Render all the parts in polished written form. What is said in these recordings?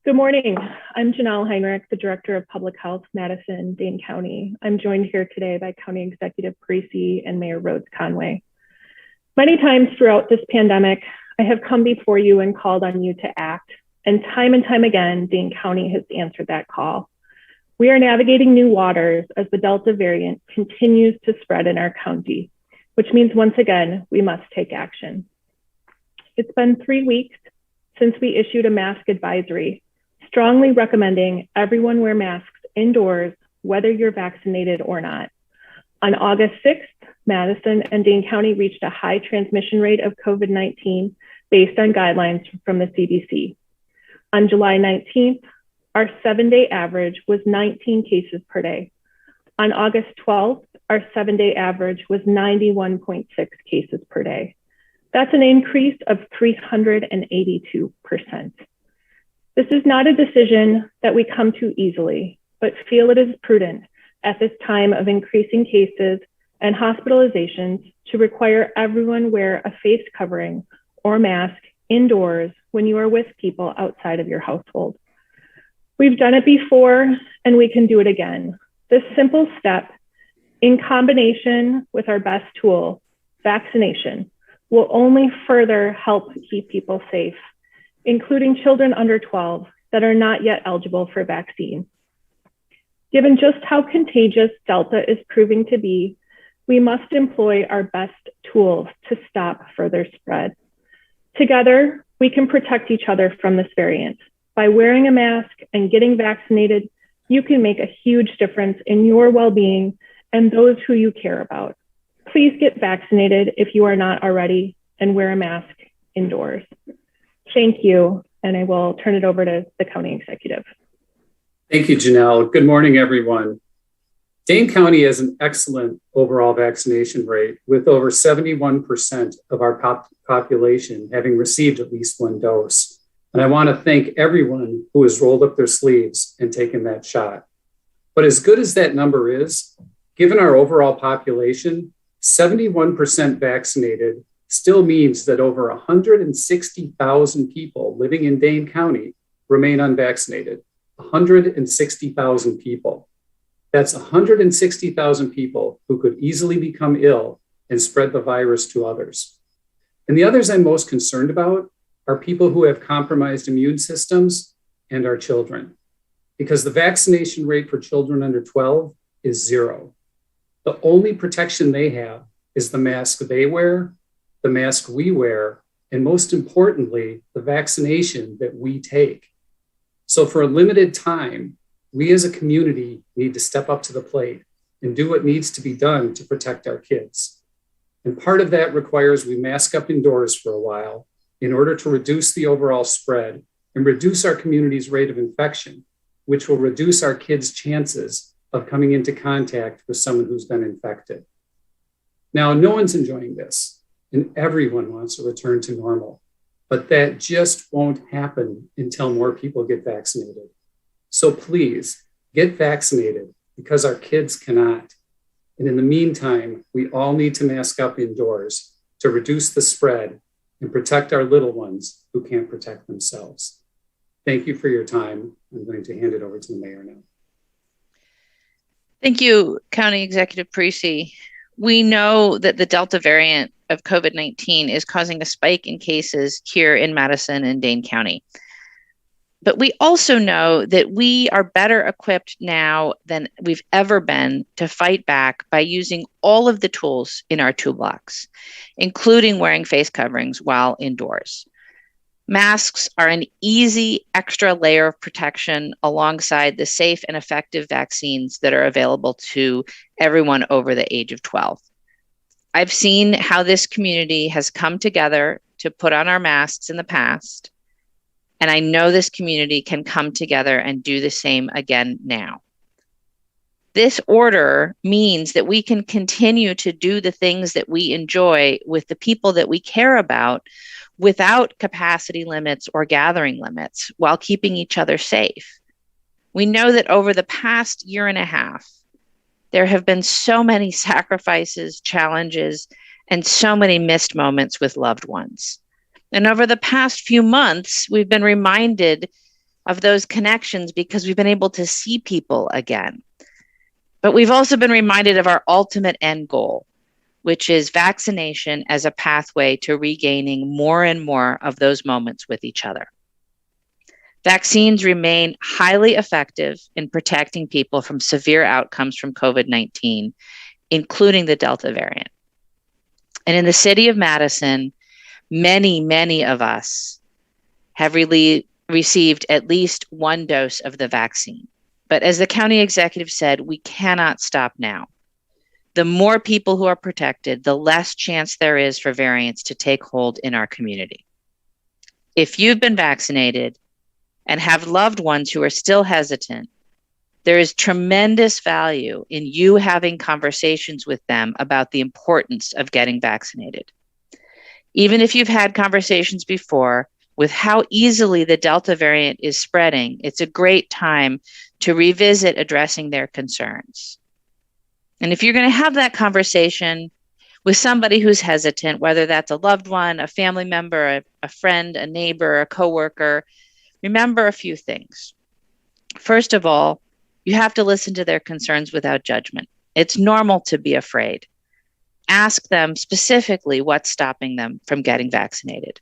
Good morning. I'm Janelle Heinrich, the Director of Public Health, Madison, Dane County. I'm joined here today by County Executive Parisi and Mayor Rhodes-Conway. Many times throughout this pandemic, I have come before you and called on you to act. And time again, Dane County has answered that call. We are navigating new waters as the Delta variant continues to spread in our county, which means once again, we must take action. It's been 3 weeks since we issued a mask advisory, strongly recommending everyone wear masks indoors, whether you're vaccinated or not. On August 6th, Madison and Dane County reached a high transmission rate of COVID-19 based on guidelines from the CDC. On July 19th, our 7-day average was 19 cases per day. On August 12th, our 7-day average was 91.6 cases per day. That's an increase of 382%. This is not a decision that we come to easily, but feel it is prudent at this time of increasing cases and hospitalizations to require everyone wear a face covering or mask indoors when you are with people outside of your household. We've done it before and we can do it again. This simple step, in combination with our best tool, vaccination, will only further help keep people safe, including children under 12 that are not yet eligible for vaccine. Given just how contagious Delta is proving to be, we must employ our best tools to stop further spread. Together, we can protect each other from this variant. By wearing a mask and getting vaccinated, you can make a huge difference in your well-being and those who you care about. Please get vaccinated if you are not already and wear a mask indoors. Thank you, and I will turn it over to the county executive. Thank you, Janelle. Good morning, everyone. Dane County has an excellent overall vaccination rate with over 71% of our population having received at least one dose. And I want to thank everyone who has rolled up their sleeves and taken that shot. But as good as that number is, given our overall population, 71% vaccinated still means that over 160,000 people living in Dane County remain unvaccinated. 160,000 people. That's 160,000 people who could easily become ill and spread the virus to others. And the others I'm most concerned about are people who have compromised immune systems and our children, because the vaccination rate for children under 12 is 0. The only protection they have is the mask they wear, the mask we wear, and most importantly, the vaccination that we take. So for a limited time, we as a community need to step up to the plate and do what needs to be done to protect our kids. And part of that requires we mask up indoors for a while in order to reduce the overall spread and reduce our community's rate of infection, which will reduce our kids' chances of coming into contact with someone who's been infected. Now, no one's enjoying this, and everyone wants a return to normal, but that just won't happen until more people get vaccinated. So please get vaccinated because our kids cannot. And in the meantime, we all need to mask up indoors to reduce the spread and protect our little ones who can't protect themselves. Thank you for your time. I'm going to hand it over to the mayor now. Thank you, County Executive Parisi. We know that the Delta variant of COVID-19 is causing a spike in cases here in Madison and Dane County. But we also know that we are better equipped now than we've ever been to fight back by using all of the tools in our toolbox, including wearing face coverings while indoors. Masks are an easy extra layer of protection alongside the safe and effective vaccines that are available to everyone over the age of 12. I've seen how this community has come together to put on our masks in the past, and I know this community can come together and do the same again now. This order means that we can continue to do the things that we enjoy with the people that we care about without capacity limits or gathering limits while keeping each other safe. We know that over the past year and a half, there have been so many sacrifices, challenges, and so many missed moments with loved ones. And over the past few months, we've been reminded of those connections because we've been able to see people again. But we've also been reminded of our ultimate end goal, which is vaccination as a pathway to regaining more and more of those moments with each other. Vaccines remain highly effective in protecting people from severe outcomes from COVID-19, including the Delta variant. And in the city of Madison, many of us have received at least one dose of the vaccine. But as the county executive said, we cannot stop now. The more people who are protected, the less chance there is for variants to take hold in our community. If you've been vaccinated and have loved ones who are still hesitant, there is tremendous value in you having conversations with them about the importance of getting vaccinated. Even if you've had conversations before, with how easily the Delta variant is spreading, it's a great time to revisit addressing their concerns. And if you're going to have that conversation with somebody who's hesitant, whether that's a loved one, a family member, a friend, a neighbor, a coworker, remember a few things. First of all, you have to listen to their concerns without judgment. It's normal to be afraid. Ask them specifically what's stopping them from getting vaccinated.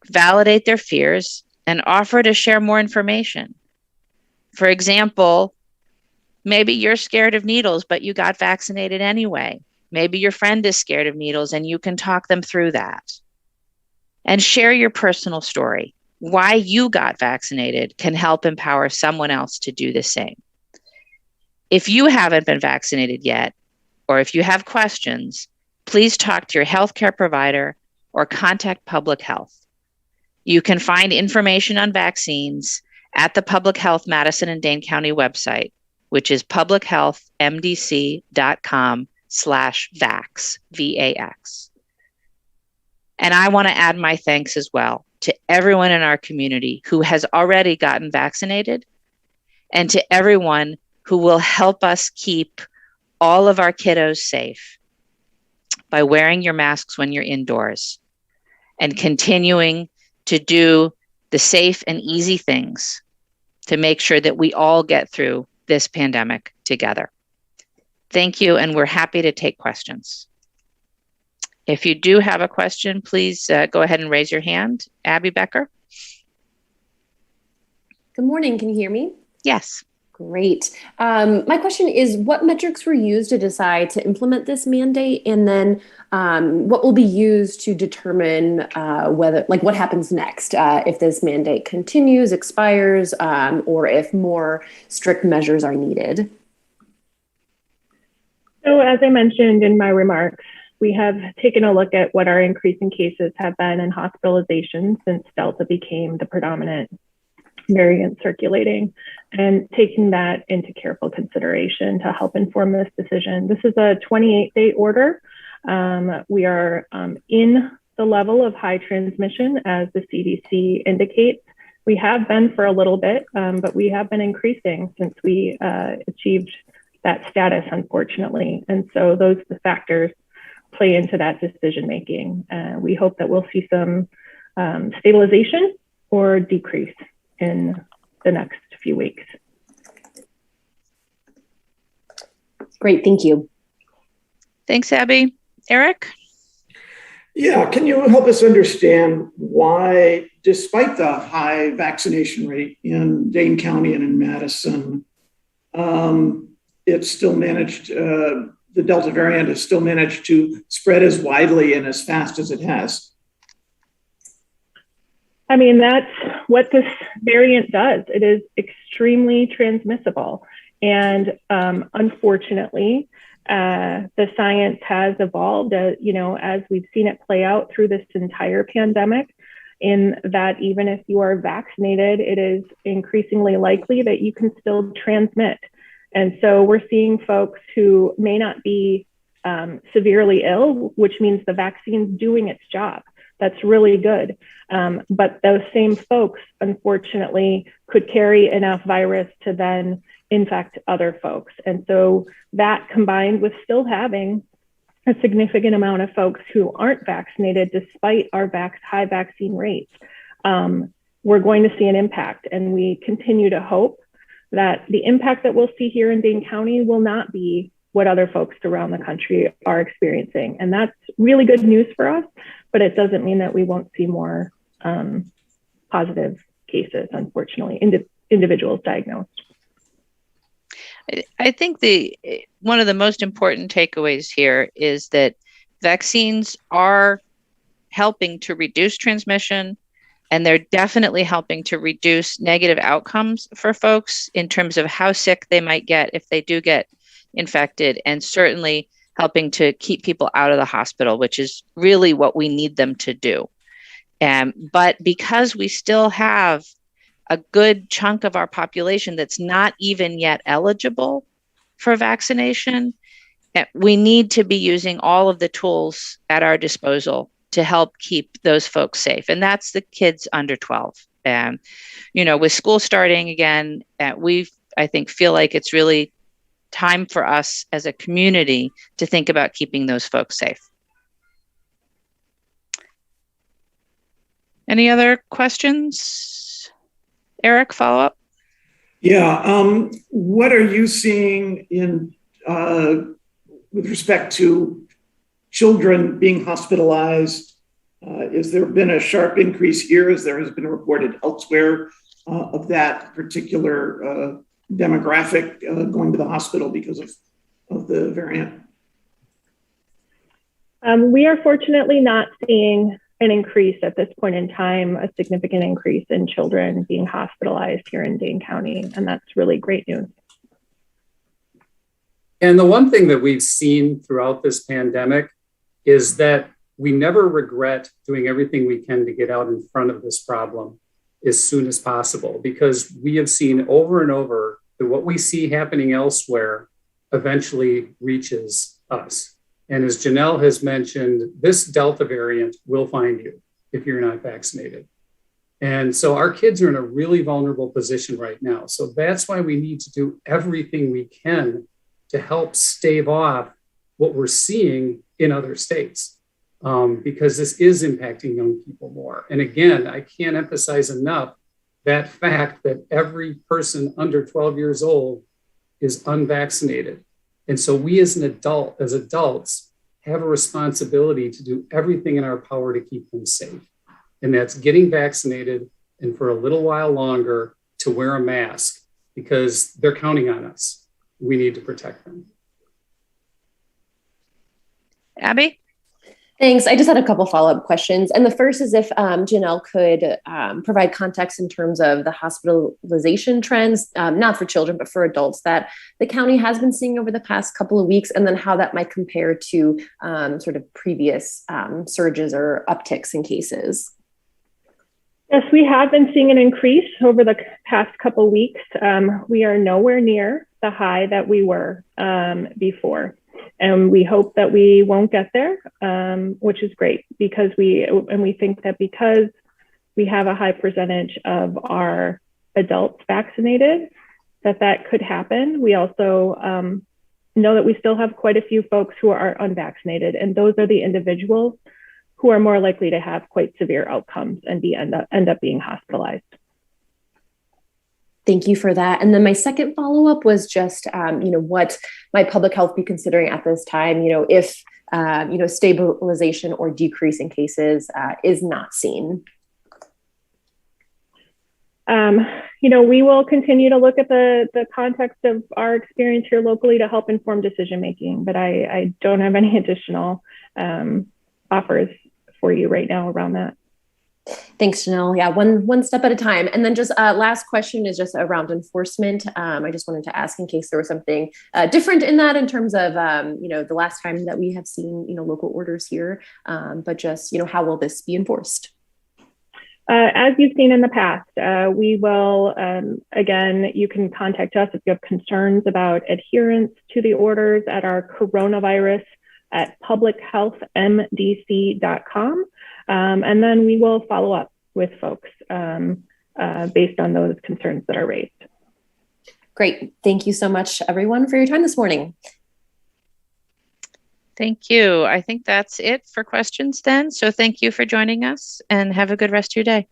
Validate their fears and offer to share more information. For example, maybe you're scared of needles, but you got vaccinated anyway. Maybe your friend is scared of needles and you can talk them through that. And share your personal story. Why you got vaccinated can help empower someone else to do the same. If you haven't been vaccinated yet, or if you have questions, please talk to your healthcare provider or contact public health. You can find information on vaccines at the Public Health Madison and Dane County website, which is publichealthmdc.com/vax, V-A-X. And I want to add my thanks as well to everyone in our community who has already gotten vaccinated and to everyone who will help us keep all of our kiddos safe by wearing your masks when you're indoors and continuing to do the safe and easy things to make sure that we all get through this pandemic together. Thank you, and we're happy to take questions. If you do have a question, please go ahead and raise your hand. Abby Becker. Good morning. Can you hear me? Yes. Great. My question is, what metrics were used to decide to implement this mandate? And then what will be used to determine what happens next if this mandate continues, expires, or if more strict measures are needed? So as I mentioned in my remarks, we have taken a look at what our increasing cases have been in hospitalization since Delta became the predominant variant circulating, and taking that into careful consideration to help inform this decision. This is a 28-day order. We are in the level of high transmission as the CDC indicates. We have been for a little bit, but we have been increasing since we achieved that status, unfortunately. And so those factors play into that decision making. We hope that we'll see some stabilization or decrease in the next few weeks. Great, thank you. Thanks, Abby. Eric? Yeah, can you help us understand why, despite the high vaccination rate in Dane County and in Madison, it's still managed, the Delta variant has still managed to spread as widely and as fast as it has? I mean, that's what this variant does. It is extremely transmissible. And unfortunately, the science has evolved, as we've seen it play out through this entire pandemic, in that even if you are vaccinated, it is increasingly likely that you can still transmit. And so we're seeing folks who may not be severely ill, which means the vaccine's doing its job. That's really good. But those same folks, unfortunately, could carry enough virus to then infect other folks. And so that, combined with still having a significant amount of folks who aren't vaccinated despite our high vaccine rates, we're going to see an impact. And we continue to hope that the impact that we'll see here in Dane County will not be what other folks around the country are experiencing. And that's really good news for us, but it doesn't mean that we won't see more positive cases, unfortunately, individuals diagnosed. I think one of the most important takeaways here is that vaccines are helping to reduce transmission, and they're definitely helping to reduce negative outcomes for folks in terms of how sick they might get if they do get infected, and certainly helping to keep people out of the hospital, which is really what we need them to do. But because we still have a good chunk of our population that's not even yet eligible for vaccination, we need to be using all of the tools at our disposal to help keep those folks safe. And that's the kids under 12. With school starting again, I think feel like it's really time for us as a community to think about keeping those folks safe. Any other questions? Eric, follow up? Yeah. What are you seeing with respect to children being hospitalized? Has there been a sharp increase here, as there has been reported elsewhere, of that particular demographic going to the hospital because of the variant? We are fortunately not seeing an increase at this point in time, a significant increase in children being hospitalized here in Dane County, and that's really great news. And the one thing that we've seen throughout this pandemic is that we never regret doing everything we can to get out in front of this problem as soon as possible, because we have seen over and over that what we see happening elsewhere eventually reaches us. And as Janelle has mentioned, this Delta variant will find you if you're not vaccinated. And so our kids are in a really vulnerable position right now. So that's why we need to do everything we can to help stave off what we're seeing in other states, because this is impacting young people more. And again, I can't emphasize enough that fact that every person under 12 years old is unvaccinated. And so we as adults have a responsibility to do everything in our power to keep them safe. And that's getting vaccinated, and for a little while longer to wear a mask, because they're counting on us. We need to protect them. Abby? Thanks. I just had a couple follow-up questions. And the first is if Janelle could provide context in terms of the hospitalization trends, not for children, but for adults, that the county has been seeing over the past couple of weeks, and then how that might compare to sort of previous surges or upticks in cases. Yes, we have been seeing an increase over the past couple of weeks. We are nowhere near the high that we were before. And we hope that we won't get there, which is great, because we think that because we have a high percentage of our adults vaccinated, that could happen. We also know that we still have quite a few folks who are unvaccinated, and those are the individuals who are more likely to have quite severe outcomes and end up being hospitalized. Thank you for that. And then my second follow-up was just, what might public health be considering at this time, if, stabilization or decrease in cases is not seen? We will continue to look at the context of our experience here locally to help inform decision-making, but I don't have any additional offers for you right now around that. Thanks, Janelle. Yeah, one step at a time. And then just last question is just around enforcement. I just wanted to ask in case there was something different in that in terms of, the last time that we have seen, local orders here, but just, how will this be enforced? As you've seen in the past, we will, again, you can contact us if you have concerns about adherence to the orders at our coronavirus at publichealthmdc.com. And then we will follow up with folks based on those concerns that are raised. Great. Thank you so much, everyone, for your time this morning. Thank you. I think that's it for questions then. So thank you for joining us, and have a good rest of your day.